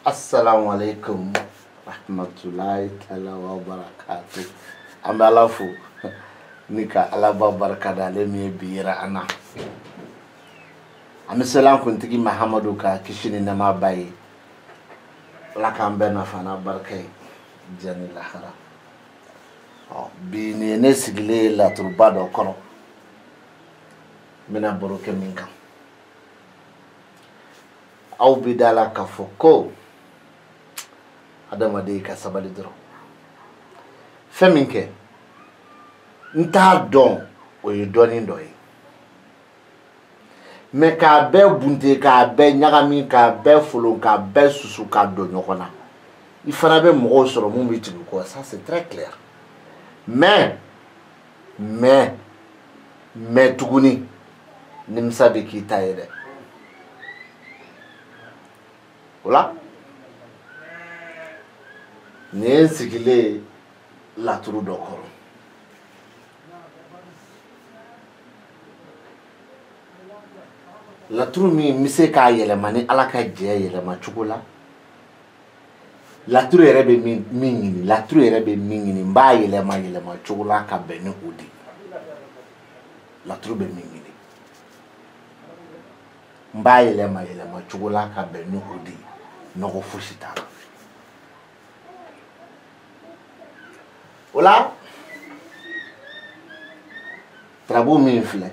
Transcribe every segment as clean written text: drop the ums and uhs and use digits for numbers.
Assalamu alaikum rahmatullahi ta'ala wa barakatuh. Ambalafu nika alaba barakada le mi bira ana. Amisalam kuntigi Muhammadu ka kishini na mabai. La kambe na fana barkai jani lahara. Bi ne sigile la turba do kono. Mina boroke minka. Au bidala ka foko. Adama de ka sabali dro. Feminke. Nta don o ye doni ndo ye. Me ka be bunte ka be nyagami ka be folo ka be susu ka do nyokona. Il fana be mo soro mo mi tibu ko, ça c'est très clair. Mais tuguni nimsa be ki tayede. Voilà. Ne sigile la turu dokoro. La turu mi mise ka yelema ni ala ka je yelema chukula. La turu yere be mingini, la turu yere be mingini mba yelema chukula ka beni udi. La turu be mingini. Mba yelema chukula ka beni udi. Noko fushita. Ola trabu mi fle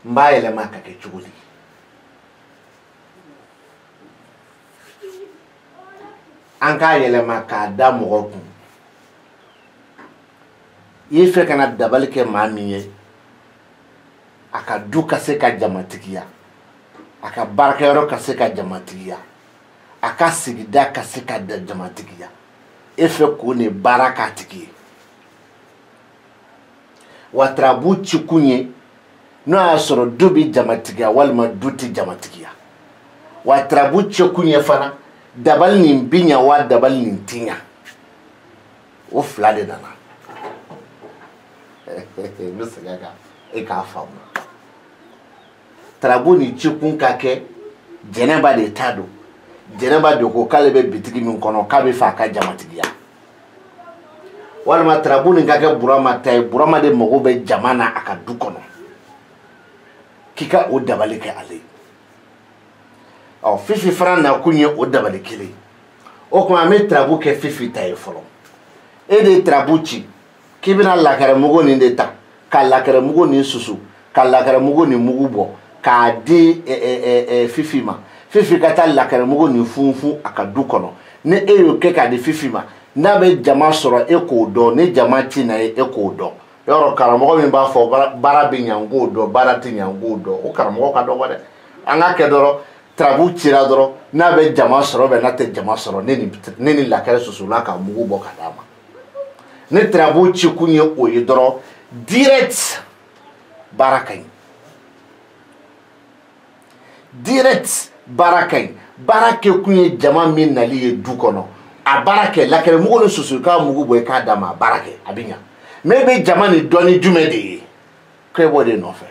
mba yelema ka ke chuguli anka yelema ka da mogo kun yi fe kana dabal ke mamiye aka du ka se ka jamatigiya aka barka yoro ka se ka jamatigiya aka sigida ka se ka jamatigiya efe ko ne baraka tigi watrabu chikunye no asoro dubi jamatigiya walma duti jamatigiya watrabu chikunye fana dabal ni binya wa dabal ni tinya o flade dana misagaga e ka famu trabu ni chikun ka ke jeneba de tado jeneba de ko kale be bitigi min kono ka be fa ka jamatigiya walma trabu ni ka ke burama tay burama de mogo be jamana aka du kono kika o dabali ke ale fifi fran na kunye o dabali kele o kuma me trabu ke fifi tay folo e de trabuchi kibina lakare mugo ni de ta ka lakare mugo ni susu ka lakare mugo ni mugubo ka di fifi ma fifi kata lakare mugo ni funfu aka du kono ne eyo ke ka di fifi ma na be jama soro e ko do ne jama ti na e ko do yoro karamogo mi ba fo bara bi nyango do bara ti nyango do o karamogo ka do wade anga ke doro trabu tira doro na be jama soro be na te jama soro ne ni lakare susu la ka mugubo ka dama ne trabu chikunye oyi doro direct barakai direct barakai barake kunye jama min nali du kono a barake lakere mugo no susu ka mugu boy ka dama barake abinya mebe jama ni doni jume de kre bode no fe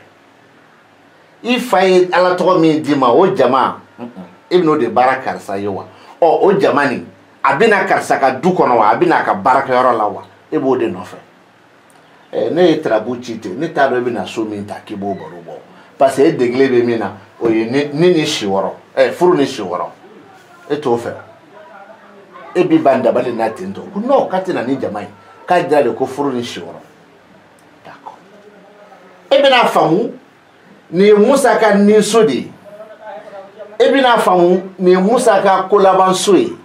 ifai ala to mi dima o jama ibno de baraka sa yowa o jama ni abina karsa ka du kono wa abina ka baraka yoro lawa e bode no fe ne trabu chite ne taro bina so mi ta ki bo borubo parce que degle be mina o ye ni shiworo furu ni shiworo e to fe e bi banda bale na tendo no katina ni jamai ka dira le ko furu ni shiworo d'accord e bina famu ni Musa ka ni sodi e bina famu ni Musa ka kolaban soyi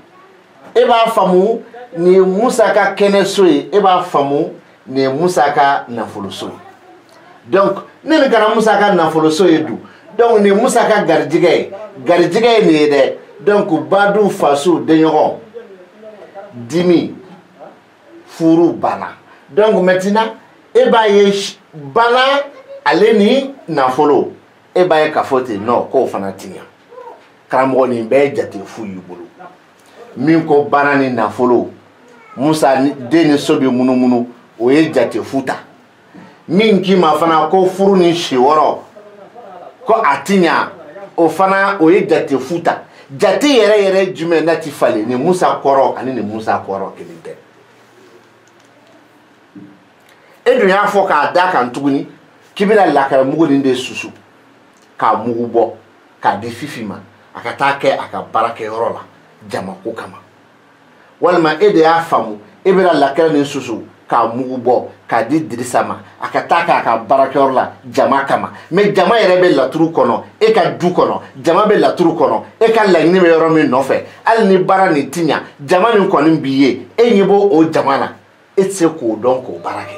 e ba famu ni Musa ka kene soyi e ba famu ni Musa ka nafolo soyi donc ne ni kana Musa ka nafolo soyi du donc ni Musa ka garjige ni de donc badu fasu de yoron dimi furu bana donc maintenant e ba ye bana aleni nafolo e ba ye kafote no ko fana tinya karamogo ni be jate fu yibulu min ko bana ni nafolo Musa de ni sobi munumunu o ye jate futa min ki ma fana ko furu ni shiworo ko atinya o fana o ye jate futa jate yɛrɛ jumɛn na ti falen ni Musa kɔrɔ ani ni Musa kɔrɔ kelen tɛ e dun y'a fɔ k'a da kan tuguni k'i bɛna lakara mugu nin de susu k'a mugu bɔ k'a di Fifi ma a ka taa kɛ a ka baarakɛyɔrɔ la jama ko kama walima e de y'a faamu e bɛna lakara nin susu k'a mugu bɔ k'a di Dirisa ma a ka taa k'a ka baarakɛyɔrɔ la jama kama mais jama yɛrɛ bɛ laturu kɔnɔ e ka du kɔnɔ jama bɛ laturu kɔnɔ e ka laɲini bɛ yɔrɔ min nɔfɛ hali ni baara nin ti ɲa jama min kɔni b'i ye e ɲɛ b'o o jama na e tɛ se k'o dɔn k'o baara kɛ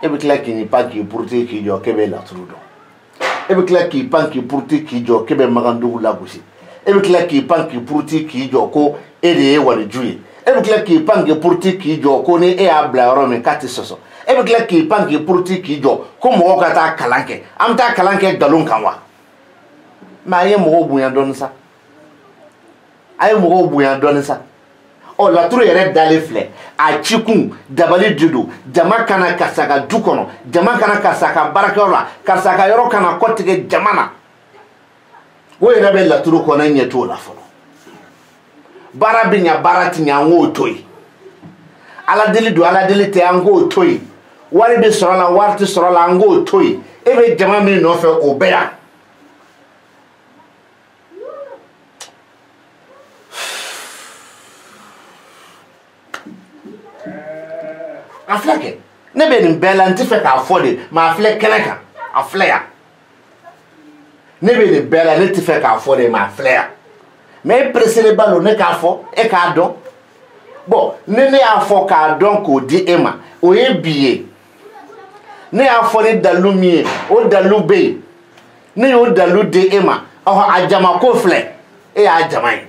e bɛ tila k'i pan k'i buruti k'i jɔ k'e bɛ laturu dɔn e bɛ tila k'i pan k'i buruti k'i jɔ k'e bɛ Magandugu lagosi e bɛ tila k'i pan k'i buruti k'i jɔ ko e de ye waliju ye e bɛ tila k'i pan k'i puruti k'i jɔ ko ni e y'a bila yɔrɔ min k'a tɛ sɔsɔ e bɛ tila k'i pan k'i puruti k'i jɔ ko mɔgɔw ka taa kalan kɛ an bɛ taa kalan kɛ nkalon kan wa mais a ye mɔgɔw bonya dɔɔni sa a ye mɔgɔw bonya dɔɔni sa ɔ laturu yɛrɛ dalen filɛ a ci kun dabali de don jama kana karisa ka du kɔnɔ jama kana karisa ka baarakɛyɔrɔ la karisa ka yɔrɔ kana kɔtigɛ jama na o yɛrɛ bɛ laturu kɔnɔ ɲɛ t'o la fɔlɔ baara bɛ ɲa baara ti ɲa an k'o to yen ala deli don ala deli tɛ an k'o to yen wari bɛ sɔrɔ a la wari tɛ sɔrɔ a la an k'o to yen e bɛ jama min nɔfɛ o bɛɛ yan a filɛ kɛ ne bɛ nin bɛɛ la n tɛ fɛ k'a fɔ de mais a filɛ kɛnɛ kan a filɛ yan ne bɛ nin bɛɛ la ne tɛ fɛ k'a fɔ de mais a filɛ yan mais e pressé ba lo ne k'a fɔ e k'a dɔn bon ne y'a fɔ k'a dɔn k'o di e ma o ye bi ye ne y'a fɔ ni dalilu min ye o dalilu bɛ yen ne y'o dalilu di e ma a jama ko filɛ e y'a jama ye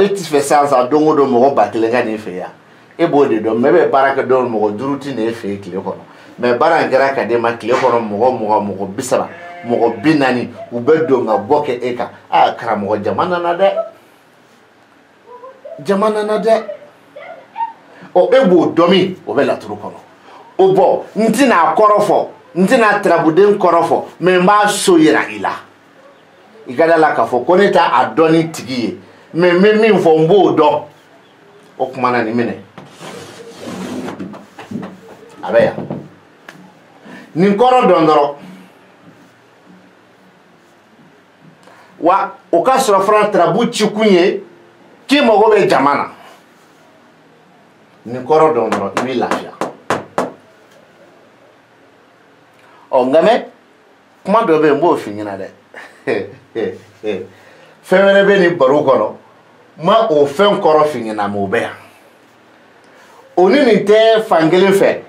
e tɛ fɛ sisan don o don mɔgɔ 1000 ka nin fɛ yan e b'o de dɔn mais e bɛ baara kɛ dɔn mɔgɔ 5 tɛ nin fɛ yen tile kɔnɔ mais baara in kɛra ka d'e ma tile kɔnɔ mɔgɔ 30 mɔgɔ 40 u bɛ don ka bɔ kɛ e kan karamɔgɔ jama nana dɛ jama nana dɛ e b'o dɔn min o bɛ laturu kɔnɔ o bɔ n tɛna kɔrɔ fɔ n tɛna tarabuden kɔrɔ fɔ mais n b'a so yira i la i ka da la k'a fɔ ko ne t'a a dɔn ni tigi ye mais n bɛ min fɔ n b'o dɔn o kuma na nin minɛ a bɛ yan nin kɔrɔ dɔn dɔrɔn wa o ka sɔrɔ fana tarabu ci kun ye k'i mago bɛ jama na nin kɔrɔ dɔn dɔrɔn i bɛ lafiya nka mɛ kuma dɔ bɛ yen n b'o f'i ɲɛna dɛ fɛn wɛrɛ bɛ nin baro kɔnɔ ma o fɛn kɔrɔ f'i ɲɛna mais o bɛ yan o ni nin tɛ fan kelen fɛ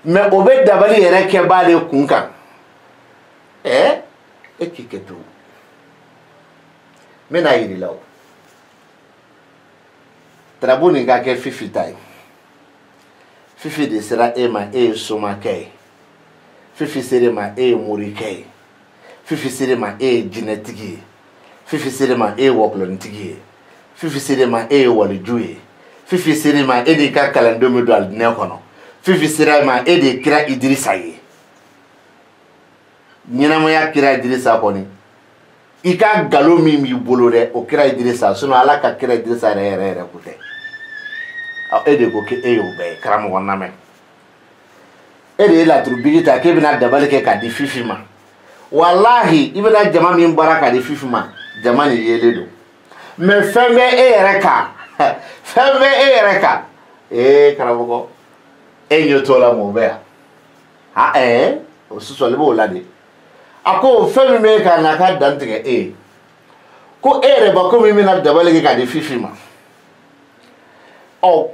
mais o bɛ dabali yɛrɛ kɛbaa de kun kan e k'i kɛ to n bɛna yir'i la o tarabu nin ka kɛ Fifi ta ye Fifi de sera e ma e ye somakɛ ye Fifi sera ma e ye morikɛ ye Fifi sera ma e ye jinɛtigi ye Fifi sera ma e ye wɔkulɔnitigi ye Fifi sera ma e ye waliju ye Fifi sera ma e de ka kalandenw bɛ don alijinɛ kɔnɔ Fifi sera ma e de kira Idirisa ye ɲɛnamaya kira Idirisa kɔni i ka nkalon min b'i bolo dɛ o kira Idirisa sinon ala ka kira Idirisa yɛrɛ ko tɛ e de ko k'e y'o bɛɛ ye karamɔgɔ n lamɛn e de ye laturubigi ta k'e bɛna dabali kɛ k'a di Fifi ma walahi i bɛna jama min bɔra k'a di Fifi ma jama nin yelen don mais fɛn bɛ e yɛrɛ kan fɛn bɛ e yɛrɛ kan karamɔgɔ e ɲɛ t'o la mɛ o bɛ yan o sɔsɔli b'o la de a ko fɛn min bɛ e kan na k'a dan tigɛ e ye ko e yɛrɛ ba ko min bɛna dabali kɛ k'a di Fifi ma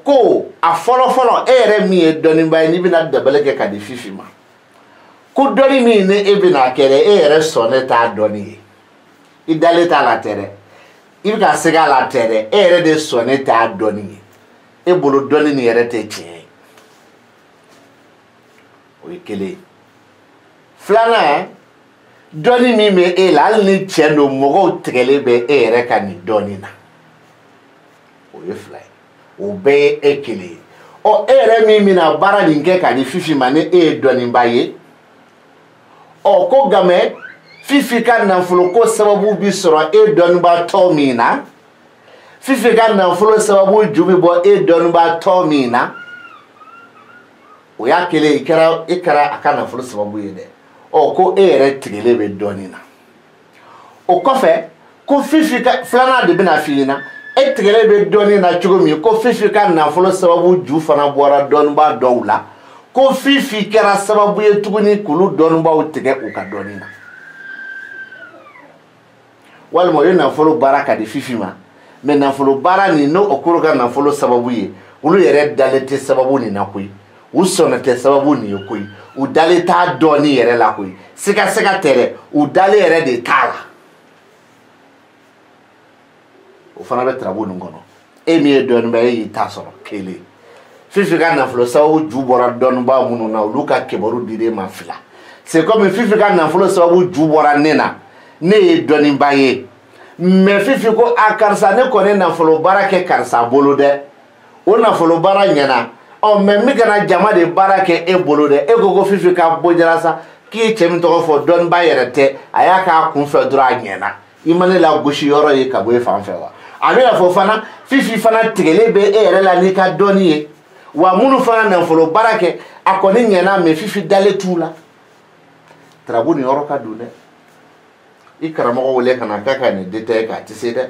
ko a fɔlɔ e yɛrɛ min ye dɔnniba ye n'i bɛna dabali kɛ k'a di Fifi ma ko dɔnni min ni e bɛna kɛ dɛ e yɛrɛ sɔnnen t'a dɔnni ye i dalen t'a la tɛ dɛ i bɛ ka segin a la tɛ dɛ e yɛrɛ de sɔnnen t'a dɔnni ye e bolo dɔnni nin yɛrɛ tɛ tiɲɛ ye o ye kelen ye filanan dɔnni min bɛ e la hali ni tiɲɛ don mɔgɔw tigɛlen bɛ e yɛrɛ ka nin dɔnni na o ye fila ye o bɛɛ ye e kelen ye e yɛrɛ min bɛna baara nin kɛ k'a di Fifi ma ni e ye dɔnniba ye ko nka mɛ fifi ka nafolo ko sababu bi sɔrɔ e dɔnniba tɔ min na fifi ka nafolo sababu ju bi bɔ e dɔnniba tɔ min na o y'a kelen i kɛra a ka nafolo sababu ye dɛ ko e yɛrɛ tigɛlen bɛ dɔɔnin na o kɔfɛ ko fifi ka filanan de bɛna f'i ɲɛna e tigɛlen bɛ dɔɔnin na cogo min ko fifi ka nafolo sababu ju fana bɔra dɔnniba dɔw la ko fifi kɛra sababu ye tuguni k'olu dɔnnibaw tigɛ u ka dɔɔnin na walima o ye nafolo baara ka di fifi ma mais nafolo baara nin n'o kɔrɔ ka nafolo sababu ye olu yɛrɛ dalen tɛ sababu nin na koyi u sɔnna tɛ sababu nin ye koyi u dalen t'a dɔɔnin yɛrɛ la koyi siga tɛ dɛ u dalen yɛrɛ de t'a la o fana bɛ tarabu nin kɔnɔ e min ye dɔɔninba ye y'i ta sɔrɔ kelen fifi ka nafolo sababu ju bɔra dɔɔninba minnu na olu ka kibaru dir'e ma fila c'est comme fifi ka nafolo sababu ju bɔra ne na ne ye dɔɔninba ye mais fifi ko a karisa ne kɔni nafolo baara kɛ karisa bolo dɛ o nafolo baara ɲɛna mais min kana jama de baara kɛ e bolo dɛ e ko fifi ka bɔ jara sa k'i cɛ min tɔgɔ fɔ dɔɔninba yɛrɛ tɛ a y'a k'a kunfɛ dɔrɔn a ɲɛna i ma ne la gosi yɔrɔ ye ka bɔ e fan fɛ wa a bɛna fɔ fana fifi fana tigɛlen bɛ e yɛrɛ la n'i ka dɔɔnin ye wa minnu fana nafolo baara kɛ a kɔni ɲɛna mais fifi dalen t'u la tarabu nin yɔrɔ ka don dɛ i karamɔgɔ wele ka na k'a ka nin détail kɛ a tɛ se dɛ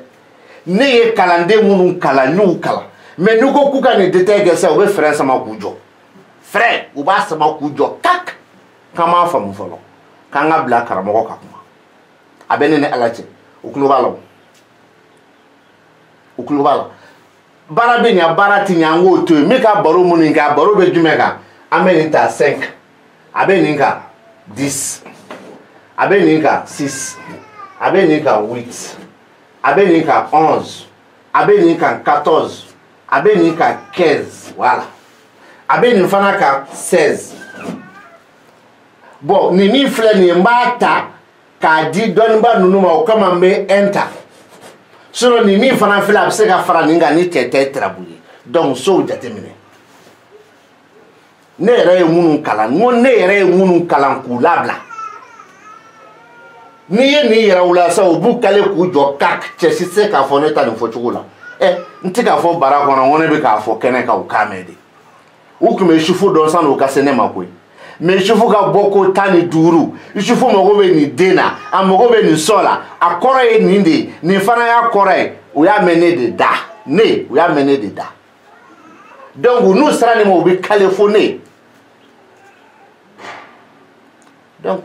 ne ye kalanden minnu kalan n y'u kalan mais n'u ko k'u ka nin détail kɛ sisan u bɛ frein sama k'u jɔ frein u b'a sama k'u jɔ kak k'an m'a faamu fɔlɔ k'an ka bila karamɔgɔ ka kuma a bɛ ne ni ala cɛ u tulo b'a la u tulo b'a la baara bɛ ɲɛ baara tɛ ɲɛ an k'o to yen n bɛ ka baro minnu kɛ a baro bɛ jumɛn kan an bɛ nin ta 5 a bɛ nin kan 10 a bɛ nin kan 6 a bɛ nin kan 8 a bɛ nin kan 11 a bɛ nin kan 14 a bɛ nin kan 15 voilà a bɛ nin fana kan 16 bon nin min filɛ nin ye n b'a ta k'a di dɔnniba ninnu ma o kama n bɛ 1 ta sinon nin min fana filɛ a bɛ se ka fara nin kan ni cɛ tɛ tarabu ye donc sow jateminɛ ne yɛrɛ ye minnu kalan n ko ne yɛrɛ ye minnu kalan k'u labila n'i ye nin yɛrɛ wula sa u b'u kale k'u jɔ kak cɛ si se k'a fɔ ne ta nin fɔcogo la n tɛ k'a fɔ bara kɔnɔ n ko ne bɛ k'a fɔ kɛnɛ kan u k'a mɛn de u tun bɛ sufu dɔn sani u ka se ne ma koyi mais sufu ka bɔ ko 15 sufu mago bɛ nin den na a mago bɛ nin sɔ la a kɔrɔ ye nin de ye nin fana y'a kɔrɔ ye u y'a mɛn ne de da ne u y'a mɛn ne de da donc n'u sera ne ma u bɛ kale fo ne donc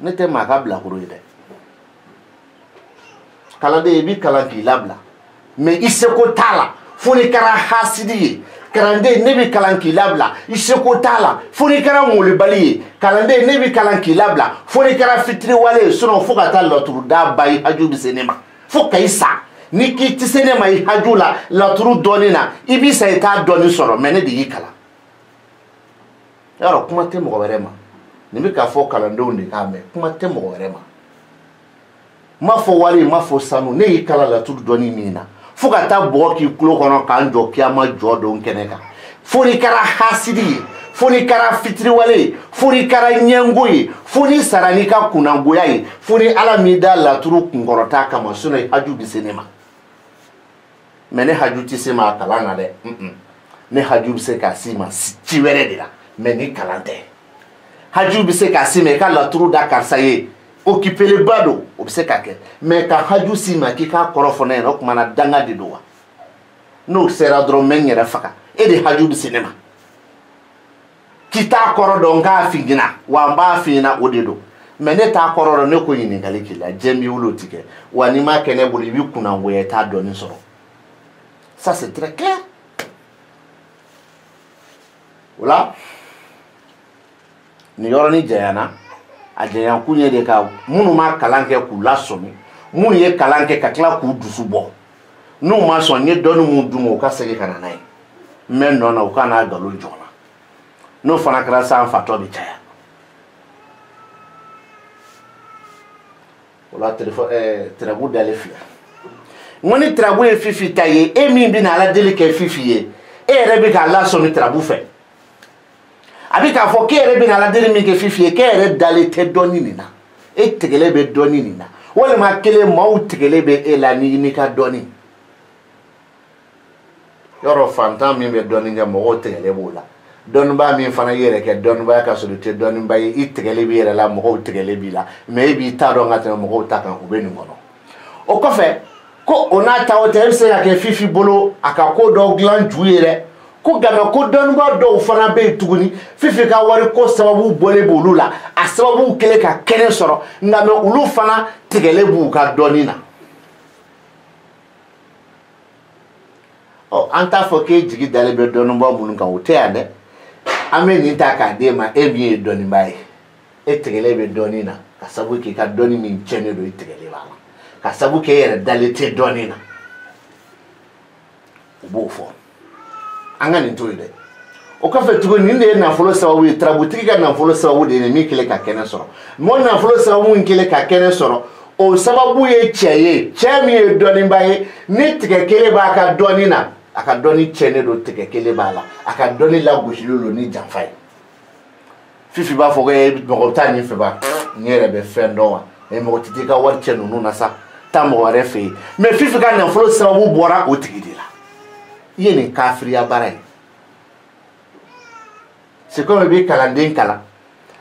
ne tɛ maa ka bilakoro ye dɛ kalanden i b'i kalan k'i labila mais i seko t'a la fo n'i kɛra hasidi ye kalanden ne bɛ kalan k'i labila i seko t'a la fo n'i kɛra molibali ye kalanden ne bɛ kalan k'i labila fo n'i kɛra fitiriwale ye sinon fo ka taa laturu da ba i haju bɛ se ne ma fo ka i sa ni k'i tɛ se ne ma i haju la laturu dɔɔnin na i b'i sa i t'a dɔɔnin sɔrɔ mais ne de y'i kalan yarɔ kuma tɛ mɔgɔ wɛrɛ ma nin bɛ k'a fɔ kalandenw de k'a mɛn kuma tɛ mɔgɔ wɛrɛ ma n m'a fɔ wari n m'a fɔ sanu ne y'i kalan laturu dɔɔnin min na fo ka taa bɔgɔ k'i tulo kɔnɔ k'an jɔ kiyama jɔ don kɛnɛ kan fo n'i kɛra hasidi ye fo n'i kɛra fitiriwale ye fo n'i kɛra ɲɛngo ye fo n'i sara n'i ka kunnangoya ye fo ni ala m'i da laturu kunkɔrɔta kama sinon haju bɛ se ne ma mais ne haju tɛ se ma a kalan na dɛ ne haju bɛ se k'a s'i ma ci wɛrɛ de la mais ni kalan tɛ haju bɛ se k'a s'i ma i ka laturu da karisa ye occupé ba don o bɛ se ka kɛ mais ka haju s'i ma k'i k'a kɔrɔ fɔ ne ɲɛna o tuma na danga de don wa n'o sera dɔrɔn n bɛ n yɛrɛ faga e de haju bɛ se ne ma k'i t'a kɔrɔ dɔn n k'a f'i ɲɛna wa n b'a f'i ɲɛna o de don mais ne t'a kɔrɔ dɔn ne ko ɲininkali k'i la diɲɛ b'i wolo o ti kɛ wa n'i m'a kɛ ne bolo i b'i kunnangoya i t'a dɔɔnin sɔrɔ ça c'est très clair o la nin yɔrɔnin janyana a janyankun ye de ka minnu ma kalan kɛ k'u lasɔmi minnu ye kalan kɛ ka tila k'u dusu bɔ n'u ma sɔn n ye dɔnni mun d'u ma u ka segin ka na n'a ye n bɛ nɔ na u ka n'a nkalon jɔ n na n'o fana kɛra sa n fatɔ bɛ caya o la tirabu dalen filɛ n ko ni tirabu ye fifi ta ye e min bɛna ala deli kɛ fifi ye e yɛrɛ bɛ k'a lasɔmi tirabu fɛ a bɛ k'a fɔ k'e yɛrɛ bɛna ala deli min kɛ fifi ye k'e yɛrɛ dalen tɛ dɔnni nin na e tigɛlen bɛ dɔɔni nin na walima kelen maaw tigɛlen bɛ e la ni ka dɔɔni yɔrɔ fantan min bɛ dɔɔni kɛ mɔgɔw tigɛlen b'o la dɔnnibaa min fana yɛrɛ kɛ dɔnnibaa ka sɔrɔ tɛ dɔnnibaa ye i tigɛlen b'i yɛrɛ la mɔgɔw tigɛlen b'i la mais e b'i ta dɔn ka tɛmɛ mɔgɔw ta kan u bɛ nin kɔnɔ o kɔfɛ ko o n'a ta o tɛ e bɛ se ka kɛ fifi bolo a ka ko dɔw dilan ju ye dɛ ko nka ko dɔnnibaa dɔw fana bɛ yen tuguni fifi ka wari ko sababu bɔlen b'olu la a sababu kɛlen ka kɛnɛ sɔrɔ nka mais olu fana tigɛlen b'u ka dɔnni na ɔ an t'a fɔ k'e jigi dalen bɛ dɔnnibaa minnu kan o tɛ yan dɛ an bɛ nin ta k'a d'e ma e min ye dɔnnibaa ye e tigɛlen bɛ dɔnni na ka sababu kɛ i ka dɔnni min tiɲɛnen don i tigɛlen b'a la ka sababu kɛ e yɛrɛ dalen tɛ dɔnni na u b'o fɔ an ka nin to yen dɛ o kɔfɛ tuguni nin de ye nafolo sababu ye tarabutigi ka nafolo sababu de ye min kɛlen ka kɛnɛ sɔrɔ mɔgɔ nafolo sababu min kɛlen ka kɛnɛ sɔrɔ o sababu ye cɛ ye cɛ min ye dɔnnibaa ye ni tigɛ kelen b'a ka dɔnni na a ka dɔnni tiɲɛnen don tigɛ kelen b'a la a ka dɔnni lagosilen don ni janfa ye fifi b'a fɔ ko mɔgɔ t'a nin fɛ ba n yɛrɛ bɛ fɛn dɔn wa mɔgɔ tɛ t'i ka wari cɛ ninnu na sa taa mɔgɔ wɛrɛ fɛ yen mais fifi ka nafolo sababu bɔra o tigi de la i ye nin kafiriya baara ye c'est comme i bɛ kalanden kalan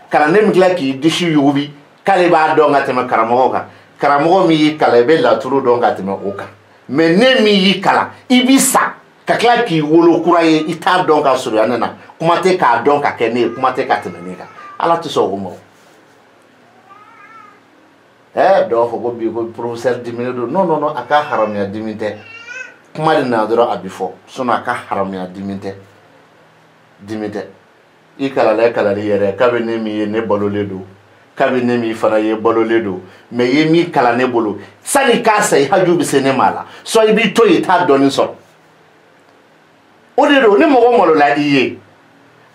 kalanden min tila k'i disi yugubi k'ale b'a dɔn ka tɛmɛ karamɔgɔ kan karamɔgɔ min y'i kalan i bɛ laturu dɔn ka tɛmɛ o kan mais ne min y'i kalan i b'i sa ka tila k'i wolo kura ye i t'a dɔn ka surunya ne na kuma tɛ k'a dɔn ka kɛ ne ye kuma tɛ ka tɛmɛ ne kan ala tɛ sɔn o ma dɔw fɔ ko bi ko professeur diminen don non non non a ka haramuya dimi tɛ kuma de nana dɔrɔn a bɛ fɔ sinon a ka haramuya dimi tɛ i kalala kalali yɛrɛ k'a bɛ ne min ye ne balolen don k'a bɛ ne min fana ye balolen don mais i ye min kalan ne bolo sani k'a sa i haju bɛ se ne ma la soit i b'i to yen i t'a dɔɔni sɔrɔ o de don ni mɔgɔ malola i ye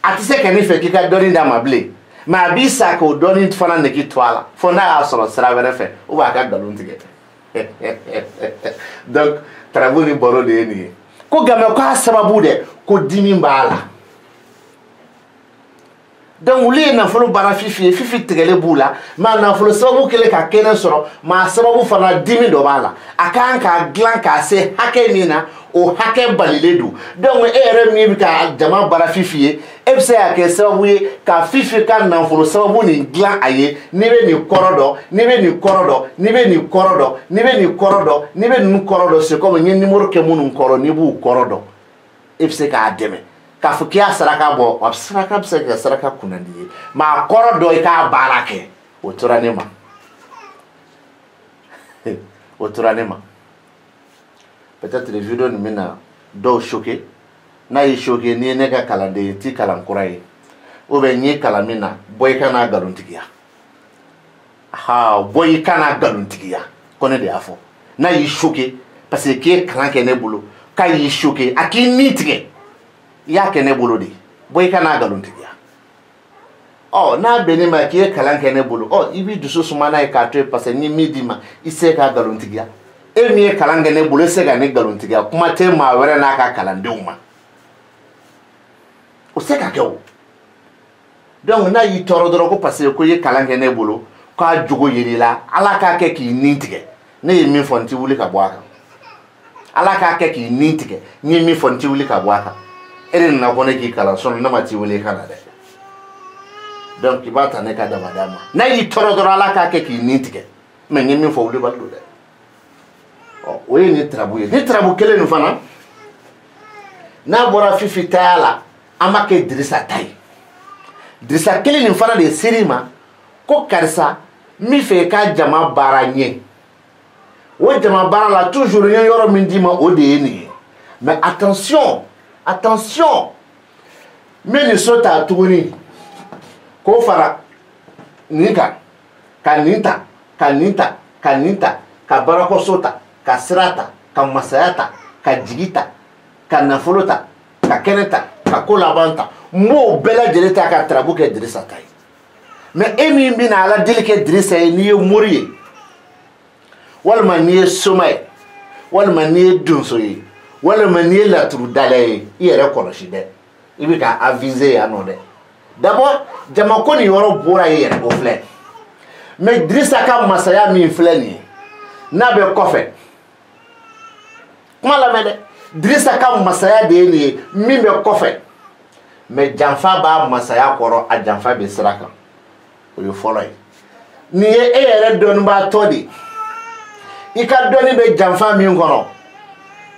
a tɛ se ka ne fɛ k'i ka dɔɔni d'a ma bilen mais a b'i sa k'o dɔɔni fana nege to a la fo n'a y'a sɔrɔ sira wɛrɛ fɛ ou bien a ka nkalon tigɛ donc tarabu ni baro de ye nin ye ko nka k'a sababu dɛ ko dimi b'a la donc olu ye nafolo baara fifi ye fifi tigɛlen b'u la mais nafolo sababu kɛlen ka kɛnɛ sɔrɔ mais a sababu fana dimi dɔ b'a la a kan k'a dilan k'a se hakɛ min na o hakɛ balilen don donc e yɛrɛ min bɛ ka jama baara fifi ye e bɛ se ka kɛ sababu ye ka fifi ka nafolo sababu nin dilan a ye n'i bɛ nin kɔrɔ dɔn n'i bɛ nin kɔrɔ dɔn n'i bɛ nin kɔrɔ dɔn n'i bɛ nin kɔrɔ dɔn n'i bɛ nin kɔrɔ dɔn c'est comme n ye numéro kɛ minnu kɔrɔ n'i b'u kɔrɔ dɔn e bɛ se k'a dɛmɛ k'a fɔ k'i y'a saraka bɔ a saraka bɛ se ka kɛ saraka kunnandi ye mais a kɔrɔ dɔn i k'a baara kɛ o tora ne ma o tora ne ma peut-être vidéo nin bɛna dɔw choquer n'a y'i choquer n'i ye ne ka kalanden ye t'i kalan kura ye ou bien n ye kalan min na bɔ i ka n'a nkalontigiya bɔ i ka n'a nkalontigiya ko ne de y'a fɔ n'a y'i choquer parce que k'i ye kalan kɛ ne bolo k'a y'i choquer a k'i ni tigɛ i y'a kɛ ne bolo de bɔ i ka n'a nkalontigiya n'a bɛnnen ma k'i ye kalan kɛ ne bolo i b'i dusu suma n'a ye k'a to yen parce que ni min d'i ma i se k'a nkalontigiya e min ye kalan kɛ ne bolo e se ka ne nkalontigiya kuma tɛ maa wɛrɛ n'a ka kalandenw ma o se ka kɛ o donc n'a y'i tɔɔrɔ dɔrɔn ko parce que ko i ye kalan kɛ ne bolo k'a jogo yer'i la ala k'a kɛ k'i nin tigɛ ne ye min fɔ n tɛ wuli ka bɔ a kan ala k'a kɛ k'i nin tigɛ n ye min fɔ n tɛ wuli ka bɔ a kan e de nana ko ne k'i kalan sinon ne ma t'i wele i ka na dɛ donc i b'a ta ne ka dabada ma n'a y'i tɔɔrɔ dɔrɔn ala k'a kɛ k'i nin tigɛ mais n ye min fɔ wuli bali don dɛ o ye nin tarabu ye ni tarabu kelen nin fana n'a bɔra fifi taya la an b'a kɛ dirisa ta ye dirisa kelen nin fana de ser'i ma ko karisa n bɛ fɛ i ka jama baara ɲɛ o jama baara la toujours n ye yɔrɔ min d'i ma o de ye nin ye mais attention attention n bɛ nin so ta tuguni k'o fara nin kan ka nin ta ka nin ta ka nin ta ka baarakɔso ta ka sira ta ka masaya ta ka jigi ta ka nafolo ta ka kɛnɛ ta ka ko laban ta n b'o bɛɛ lajɛlen ta ka tarabu kɛ dirisa ta ye mais e min bɛna ala deli kɛ dirisa ye n'i ye mori ye walima n'i ye soma ye walima n'i ye donso ye walima n'i ye laturudala ye i yɛrɛ kɔlɔsi dɛ i bɛ ka aviser yan nɔ dɛ d'abord jama ko nin yɔrɔ bɔra ye yɛrɛ o filɛ mais Drissa ka masaya min filɛ nin ye n'a bɛ kɔfɛ kuma lamɛn dɛ Drissa ka masaya de ye nin ye min bɛ kɔfɛ mais janfa b'a masaya kɔrɔ a janfa bɛ sira kan o ye fɔlɔ ye nin ye e yɛrɛ dɔnnibaatɔ de i ka dɔnni bɛ janfa min kɔnɔ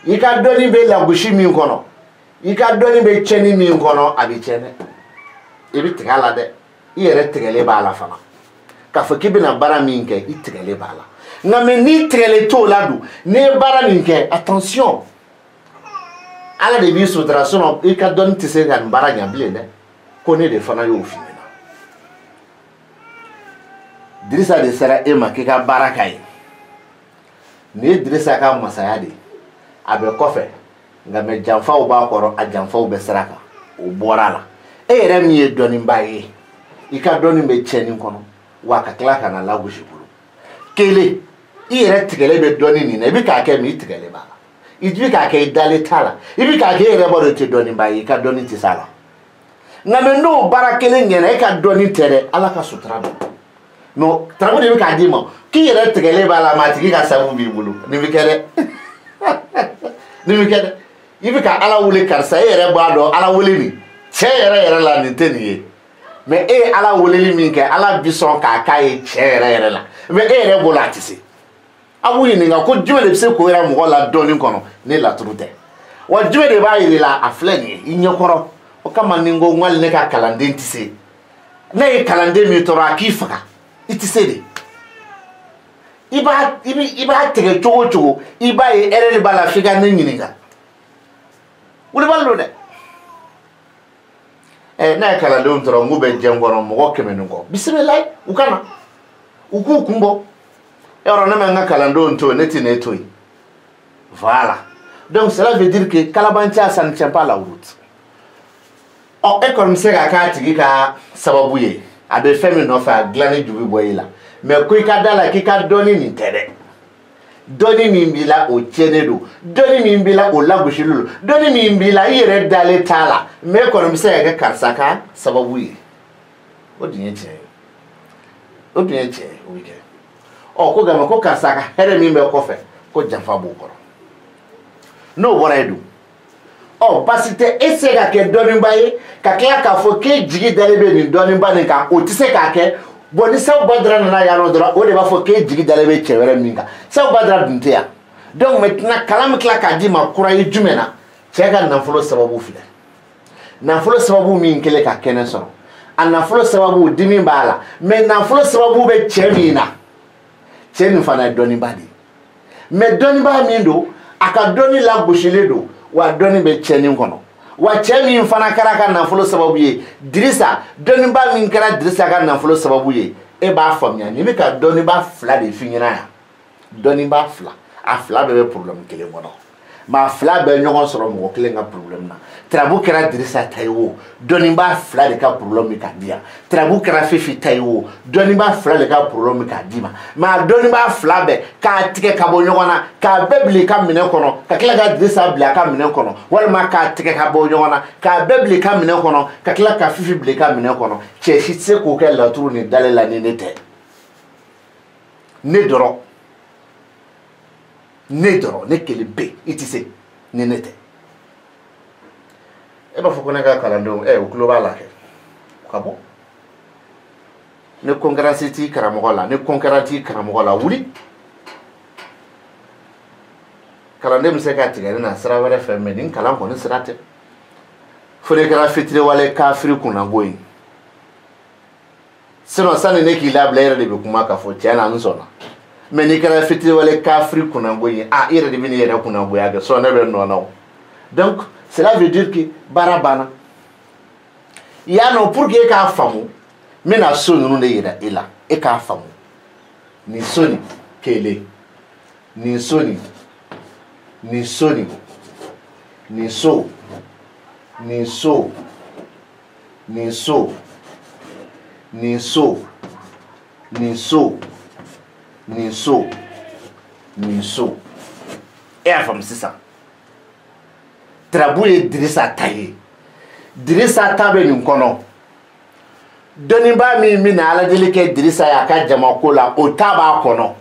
i ka dɔnni bɛ lagosi min kɔnɔ i ka dɔnni bɛ tiɲɛni min kɔnɔ a bɛ tiɲɛ dɛ i bɛ tigɛ a la dɛ i yɛrɛ tigɛlen b'a la fana k'a fɔ k'i bɛna baara min kɛ i tigɛlen b'a la nka mɛ n'i tigɛlen t'o la dun n'i ye baara min kɛ attention ala de b'i sutura sinon i ka dɔnni tɛ se ka nin baara ɲɛ bilen dɛ ko ne de fana y'o f'i ɲɛna Drissa de sera e ma k'i ka baara k'a ye nin ye Drissa ka masaya de a bɛ kɔfɛ nka mɛ janfaw b'a kɔrɔ a janfaw bɛ sira kan o bɔra a la e yɛrɛ min ye dɔnnibaa ye i ka dɔnni bɛ tiɲɛni kɔnɔ wa ka tila ka na lagosi bolo kelen i yɛrɛ tigɛlen bɛ dɔnni nin na i bɛ k'a kɛ min i tigɛlen b'a la i bɛ k'a kɛ i dalen t'a la i bɛ k'a kɛ e yɛrɛ b'a dɔn i tɛ dɔnnibaa ye i ka dɔnni tɛ s'a la nka mɛ n'o baara kelen ɲɛna e ka dɔnni tɛ dɛ ala ka sutura don non tarabu de bɛ k'a d'i ma k'i yɛrɛ tigɛlen b'a la mɛ a tigi ka sabu b'i bolo nin bɛ kɛ dɛ nin bɛ kɛ dɛ i bɛ ka ala wele karisa e yɛrɛ b'a dɔn ala wele nin cɛ yɛrɛ la nin tɛ nin ye mais e ye ala weleli min kɛ ala bi sɔn k'a k'a ye cɛ yɛrɛ la mais e yɛrɛ bolo a tɛ se a b'u ɲininka ko jumɛn de bɛ se k'o yɛrɛ mɔgɔ la dɔɔnin kɔnɔ ne laturu tɛ wa jumɛn de b'a yir'i la a filɛ nin ye i ɲɛkɔrɔ o kama ni n ko wali ne ka kalanden tɛ se ne ye kalanden min tɔɔrɔ a k'i faga i tɛ se de i b'a tigɛ cogo o cogo i b'a ye hɛrɛ de b'a la f'i ka ne ɲininka wulibali don dɛ n'a ye kalandenw tɔɔrɔ n k'u bɛ diɲɛ kɔnɔ mɔgɔ 100 ni kɔ bisimilayi u ka na u k'u kun bɔ yɔrɔ ne ma n ka kalandenw to yen ne tɛ ne to yen voilà donc cela veut dire que kalabanciya ça ne tient pas la route ɔ e kɔni bɛ se ka k'a tigi ka sababu ye a bɛ fɛn min nɔfɛ a dilanni ju bɛ bɔ i la mais ko i ka da la k'i ka dɔnni nin tɛ dɛ dɔnni min b'i la o tiɲɛnen don dɔnni min b'i la o lagosili don dɔnni min b'i la i yɛrɛ dalen t'a la mais e kɔni bɛ se ka kɛ karisa ka sababu ye o dun ye tiɲɛ ye o dun ye tiɲɛ ye o bɛ kɛ ɔ ko nka ko karisa ka hɛrɛ min bɛ kɔfɛ ko janfa b'o kɔrɔ n'o bɔra yen dun ɔ basi tɛ e se ka kɛ dɔnnibaa ye ka tila k'a fɔ k'e jigi dalen bɛ nin dɔnnibaa nin kan o tɛ se k'a kɛ bon ni Seku Badara nana yan nɔ dɔrɔn o de b'a fɔ k'e jigi dalen bɛ cɛ wɛrɛ min kan Seku Badara dun tɛ yan donc maintenant kalan bɛ tila k'a d'i ma kura ye jumɛn na cɛ ka nafolo sababu filɛ nafolo sababu min kɛlen ka kɛnɛ sɔrɔ a nafolo sababu dimi b'a la mais nafolo sababu bɛ cɛ min na cɛ nin fana ye dɔnnibaa de ye mais dɔnnibaa min don a ka dɔnni lagosilen don wa dɔnni bɛ cɛnni kɔnɔ wa cɛ min fana kɛra ka nafolo sababu ye Drissa dɔnnibaa min kɛra Drissa ka nafolo sababu ye e b'a faamuya nin bɛ ka dɔnnibaa 2 de f'i ɲɛna yan dɔnnibaa 2 a 2 bɛɛ bɛ problème kelen kɔnɔ mais a 2 bɛɛ ɲɔgɔn sɔrɔ mɔgɔ kelen ka problème na tarabu kɛra Drissa ta ye o dɔnnibaa 2 de ka problème bɛ ka di yan tarabu kɛra Fifi ta ye o dɔnnibaa 2 de ka problème bɛ ka di ma mais a dɔnnibaa 2 bɛɛ k'a tigɛ ka bɔ ɲɔgɔn na k'a bɛɛ bila i ka minɛn kɔnɔ ka tila ka Drissa bila a ka minɛn kɔnɔ walima k'a tigɛ ka bɔ ɲɔgɔn na k'a bɛɛ bila i ka minɛn kɔnɔ ka tila ka Fifi bila i ka minɛn kɔnɔ cɛ si tɛ se k'o kɛ laturu ni dalen la ni ne tɛ ne dɔrɔn ne kelen pe i tɛ se ni ne tɛ e b'a fɔ ko ne ka kalandenw o tulo b'a la kɛ o ka bɔ ni concurrence t'i karamɔgɔ la ni concurrence t'i karamɔgɔ la wuli kalanden bɛ se ka tigɛ ne na sira wɛrɛ fɛ mais nin kalan kɔni sira tɛ fo ne kɛra fitiriwale kafiri kunnako ye sinon sani ne k'i labila e yɛrɛ de bɛ kuma k'a fɔ tiɲɛ na n sɔnna mais n'i kɛra fitiriwale kafiri kunnako ye i yɛrɛ de bɛ n'i yɛrɛ kunnagoya kɛ sinon ne bɛ nɔ na o donc cela veut dire que baara banna yanni pour que e k'a faamu n bɛna so ninnu de yira e la e k'a faamu nin so nin kelen nin so nin nin so nin nin so nin so nin so nin so nin so nin so nin so e y'a faamu sisan tarabu ye Drissa ta ye Drissa ta bɛ nin kɔnɔ doniba min mina ala deli kɛ Dirisa ya ka jama ko la o ta b'a kɔnɔ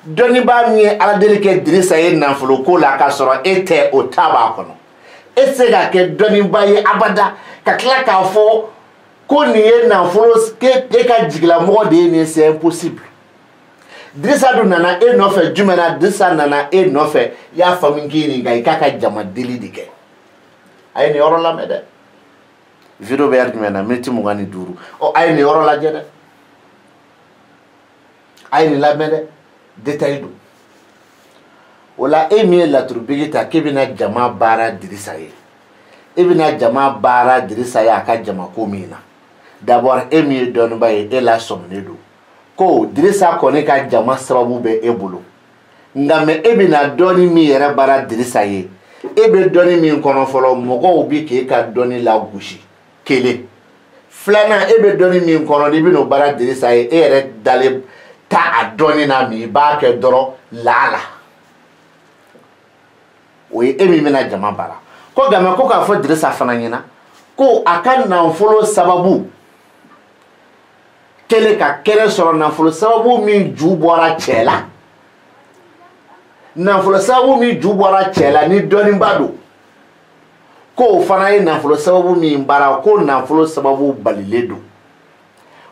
doniba min ala deli kɛ Dirisa ye nafolo ko la ka sɔrɔ e tɛ o ta b'a kɔnɔ e se ka kɛ doniba ye abada ka tila k'a fɔ ko nin ye nafolo e ka jigila mɔgɔ de ye nin c'est impossible Dirisa dun nana e nɔfɛ jumɛn Dirisa nana e nɔfɛ y'a faamu k'i ɲininka i k'a ka jama deli de kɛ a ye nin yɔrɔ lamɛn dɛ video bɛ jumɛn na miniti 25 a ye nin yɔrɔ lajɛ dɛ a ye nin lamɛn dɛ détail don o la e min ye laturubigi ta k'e bɛna jama baara Dirisa ye e bɛna jama baara Dirisa ye a ka jama ko min na d'abord e min ye dɔnniba ye e la sɔminen don ko Dirisa kɔni ka jama sababu bɛ e bolo nka mɛ e bɛna dɔnni min yɛrɛ baara Dirisa ye e bɛ dɔnni min kɔnɔ fɔlɔ mɔgɔw bi k'e ka dɔnni lagosi kelen filanan e bɛ dɔnni min kɔnɔ n'i bɛn'o baara Dirisa ye e yɛrɛ dalen ta a dɔnni na min i b'a kɛ dɔrɔn laala o ye e min bɛna jama baara ko nka ko k'a fɔ Dirisa fana ɲɛna ko a ka nafolo sababu kelen ka kɛnɛ sɔrɔ nafolo sababu min ju bɔra cɛ la nafolo sababu min ju bɔra cɛ la ni dɔnniba don ko o fana ye nafolo sababu min baara ko nafolo sababu balilen don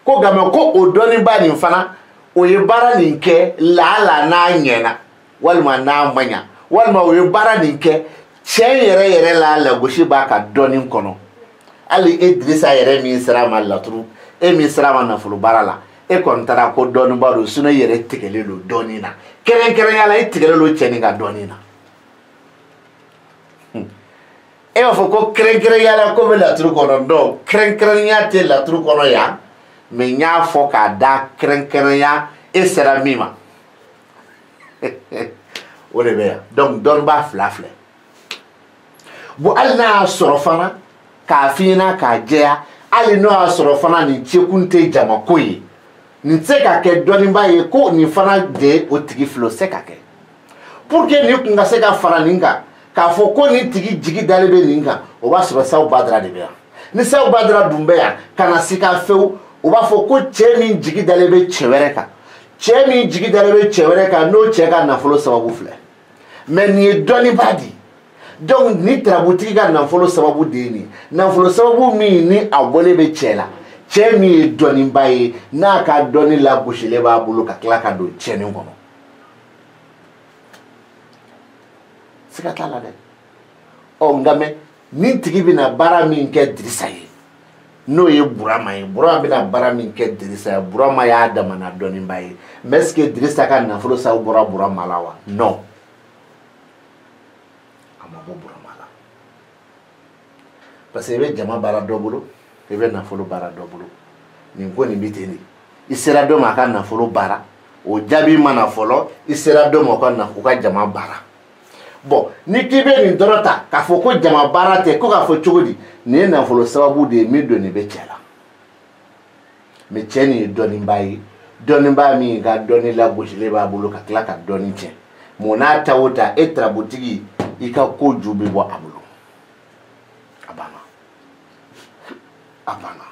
ko nka ko o dɔnniba nin fana o ye baara nin kɛ laala n'a ɲɛna walima n'a ma ɲa walima o ye baara nin kɛ cɛ yɛrɛ yɛrɛ la lagosi b'a ka dɔnni kɔnɔ hali e Dirisa yɛrɛ min sera a ma laturu e min sera a ma nafolo baara la e kɔni taara ko dɔnniba don sinon e yɛrɛ tigɛlen don dɔnni na kɛrɛnkɛrɛnya la e tigɛlen don cɛ nin ka dɔnni na e b'a fɔ ko kɛrɛnkɛrɛnya la ko bɛ laturu kɔnɔ non kɛrɛnkɛrɛnya tɛ laturu kɔnɔ yan mais n y'a fɔ k'a da kɛrɛnkɛrɛnya e sera min ma o de bɛ yan donc dɔnniba fila filɛ bon hali n'a y'a sɔrɔ fana k'a f'i ɲɛna k'a jɛya hali n'o y'a sɔrɔ fana nin cɛkun tɛ jamako ye nin tɛ se ka kɛ dɔnniba ye ko nin fana de o tigi filɛ o tɛ se ka kɛ pour que nin kun ka se ka fara nin kan k'a fɔ ko nin tigi jigi dalen bɛ nin kan o b'a sɔrɔ Sawu Badara de bɛ yan ni Sawu Badara dun bɛ yan ka na sika fewu o b'a fɔ ko cɛ min jigi dalen bɛ cɛ wɛrɛ kan cɛ min jigi dalen bɛ cɛ wɛrɛ kan n'o cɛ ka nafolo sababu filɛ mais nin ye dɔnniba di donc ni tarabutigi ka nafolo sababu de ye nin nafolo sababu min ni a bɔlen bɛ cɛ la cɛ min ye dɔnniba ye n'a ka dɔnni lagosilen b'a bolo ka tila ka don cɛnin kɔnɔ siga t'a la dɛ nka mɛ nin tigi bɛna baara min kɛ Dirisa ye n'o ye Burama ye Burama bɛna baara min kɛ Dirisa ye Burama y'a damana dɔnniba ye mais est-ce que Dirisa ka nafolo sababu bɔra Burama la wa non a ma bɔ Burama la parce que i bɛ jama baara dɔ bolo i bɛ nafolo baara dɔ bolo nin ko nin bɛ ten de i sera dɔ ma a ka nafolo baara o jaabi mana fɔlɔ i sera dɔ ma o ka jama baara bon ni k'i bɛ nin dɔrɔn ta k'a fɔ ko jama baara tɛ ko k'a fɔ cogo di nin ye nafolo sababu de ye min donni bɛ cɛ la mais cɛ nin ye dɔnniba ye dɔnniba min ka dɔnni lagosilen b'a bolo ka tila ka dɔnni tiɲɛ mun n'a ta o ta e tarabutigi i ka ko ju bɛ bɔ a bolo a banna a banna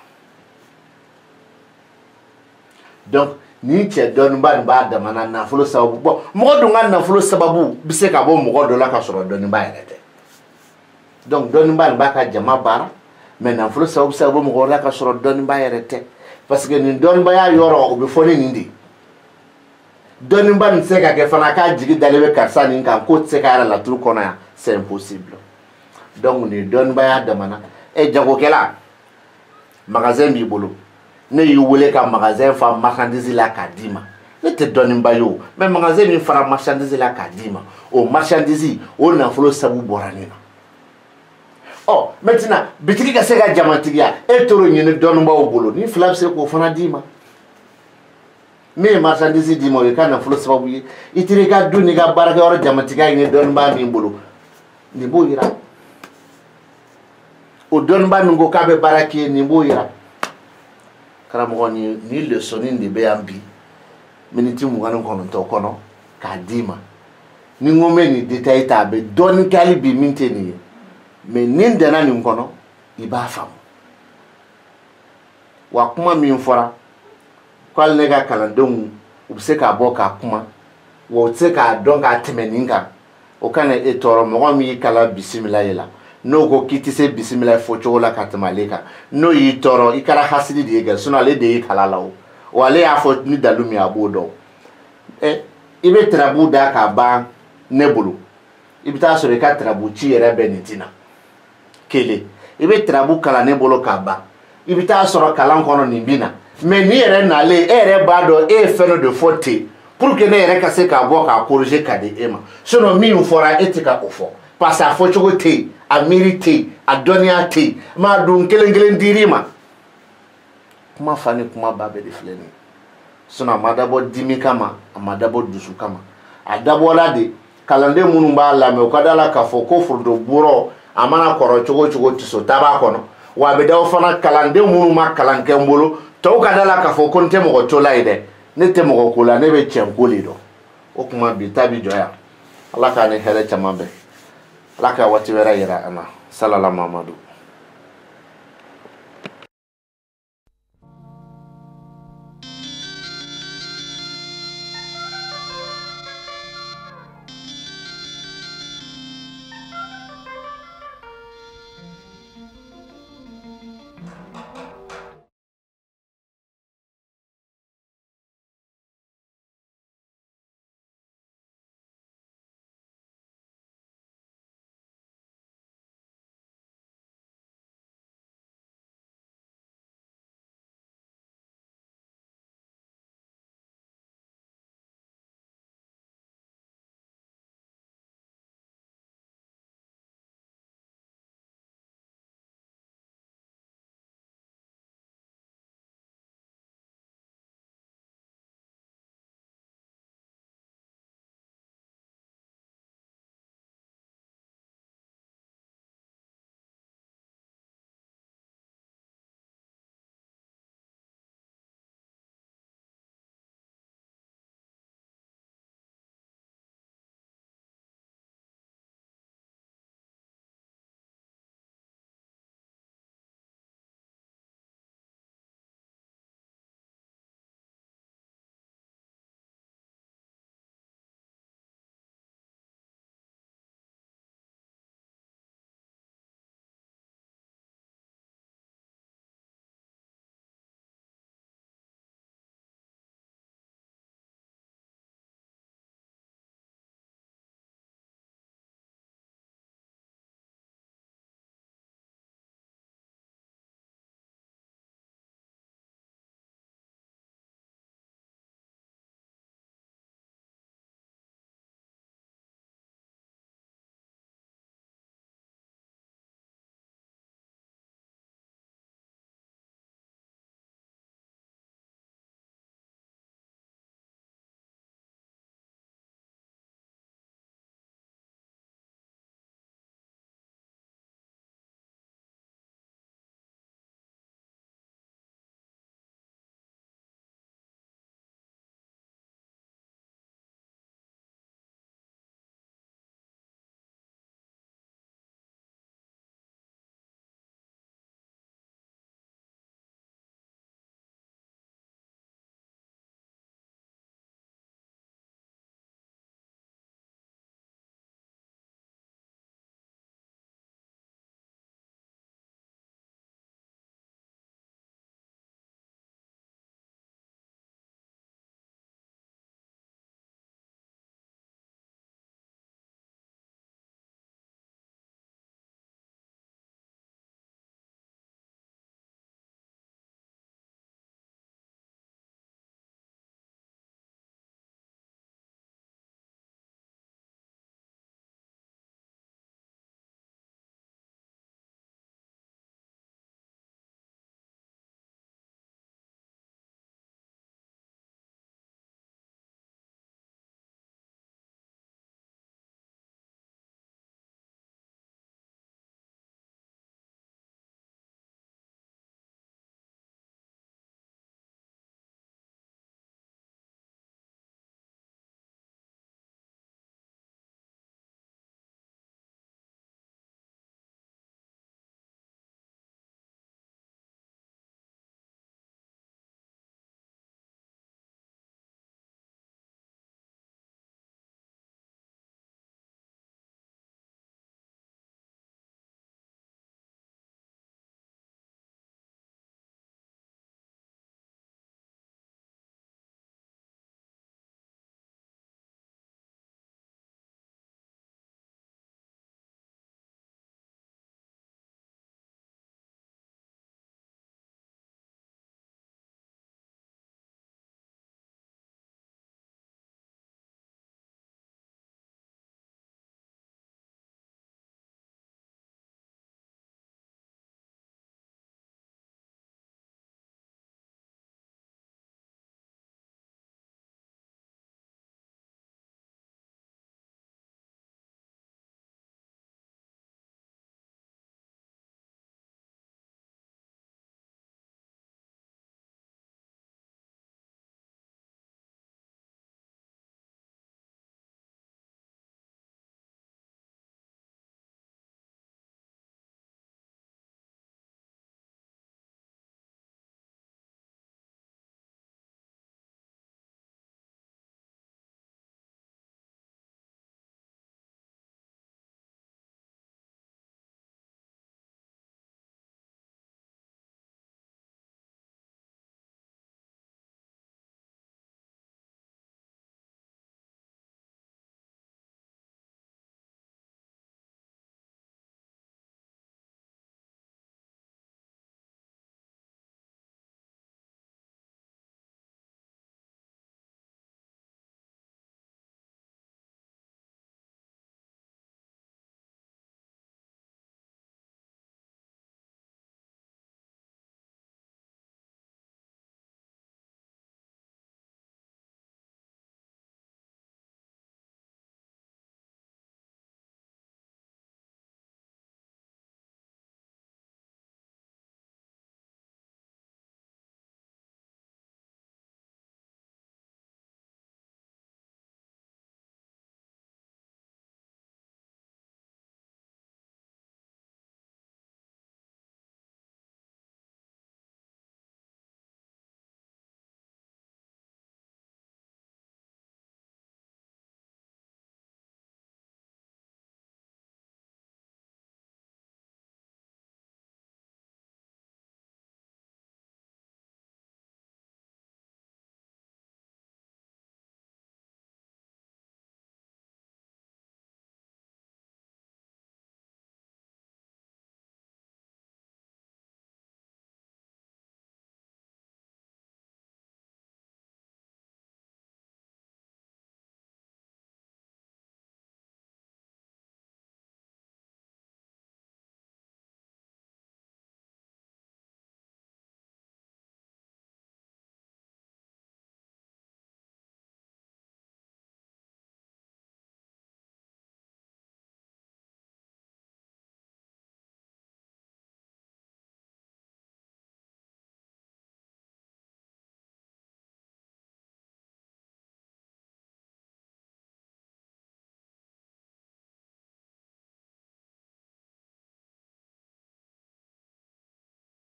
donc ni cɛ dɔnniba nin b'a damana nafolo sababu bon mɔgɔ dun ka nafolo sababu bɛ se ka bɔ mɔgɔ dɔ la ka sɔrɔ dɔnniba yɛrɛ tɛ donc dɔnniba nin b'a ka jama baara mais nafolo sababu bɛ se ka bɔ mɔgɔ la ka sɔrɔ dɔnniba yɛrɛ tɛ parce que nin dɔnnibaya yɔrɔ o bɛ fɔ ni nin de dɔnniba nin tɛ se ka kɛ fana k'a jigi dalen bɛ karisa nin kan k'o tɛ se ka yɛrɛ laturu kɔnɔ yan c'est impossible donc nin dɔnnibaya damana jagokɛla magasin b'i bolo ne y'i wele ka magasin fa marchandise la k'a d'i ma ne tɛ dɔnniba ye o mais magasin min fara marchandise la k'a d'i ma o marchandise o nafolo sababu bɔra nin na maintenant bitigi ka se ka jamatigiya e t'o ɲini dɔnnibaw bolo ni fila bɛ se k'o fana d'i ma min ye marchandise d'i ma o ye ka nafolo sababu ye i teri ka du n'i ka baarakɛyɔrɔ jamatigiya ɲini dɔnniba min bolo nin b'o yira o dɔnniba min ko k'a bɛ baara k'i ye nin b'o yira karamɔgɔ ni leçon de bɛ yan bi miniti 29 kɔnɔ k'a d'i ma ni n ko n bɛ nin détail ta a bɛ dɔɔni kɛ hali bi min tɛ nin ye mais ni n danna nin kɔnɔ i b'a faamu wa kuma min fɔra k'ale ne ka kalandenw u bɛ se k'a bɔ k'a kuma wa u tɛ se k'a dɔn k'a tɛmɛ nin kan o kana e tɔɔrɔ mɔgɔ min y'i kala bisimila ye la n'o ko k'i tɛ se bisimila fɔ cogo la ka tɛmɛ ale kan n'o y'i tɔɔrɔ i kɛra hasidi de ye kɛ ale de y'i kala la o wa ale y'a fɔ ni dalu min a b'o dɔn i bɛ tirabu da k'a ban ne bolo i bɛ taa sɔrɔ i ka tirabu ci yɛrɛ bɛ nin tina kelen i bɛ tirabu kalan ne bolo k'a ban i bɛ taa sɔrɔ kalan kɔnɔ nin bɛ na mais ni yɛrɛ nalen e yɛrɛ b'a dɔn e ye fɛn dɔ fɔ ten pour que ne yɛrɛ ka se k'a bɔ k'a corriger ka di e ma sinon min fɔra e tɛ ka o fɔ parce que a fɔcogo tɛ yen a miiri tɛ yen a dɔnniya tɛ yen maa dun kelen kelen dir'i ma kuma fa ni kuma ba bɛɛ de filɛ nin ye sinon a ma dabɔ dimi kama a ma dabɔ dusu kama a dabɔla de kalanden minnu b'a lamɛn u ka da la k'a fɔ ko foronto bɔrɔ a mana kɔrɔ cogo cogo tiso daba kɔnɔ wa a bɛ d'aw fana kalanden minnu ma kalan kɛ n bolo tɔw ka da la k'a fɔ ko n tɛ mɔgɔ cola ye dɛ ne tɛ mɔgɔ ko la ne bɛ tiɲɛ ko de dɔn o kuma bi ta bi jɔ yan ala k'a ni hɛrɛ caman bɛn ala ka waati wɛrɛ yira an na salala mamadu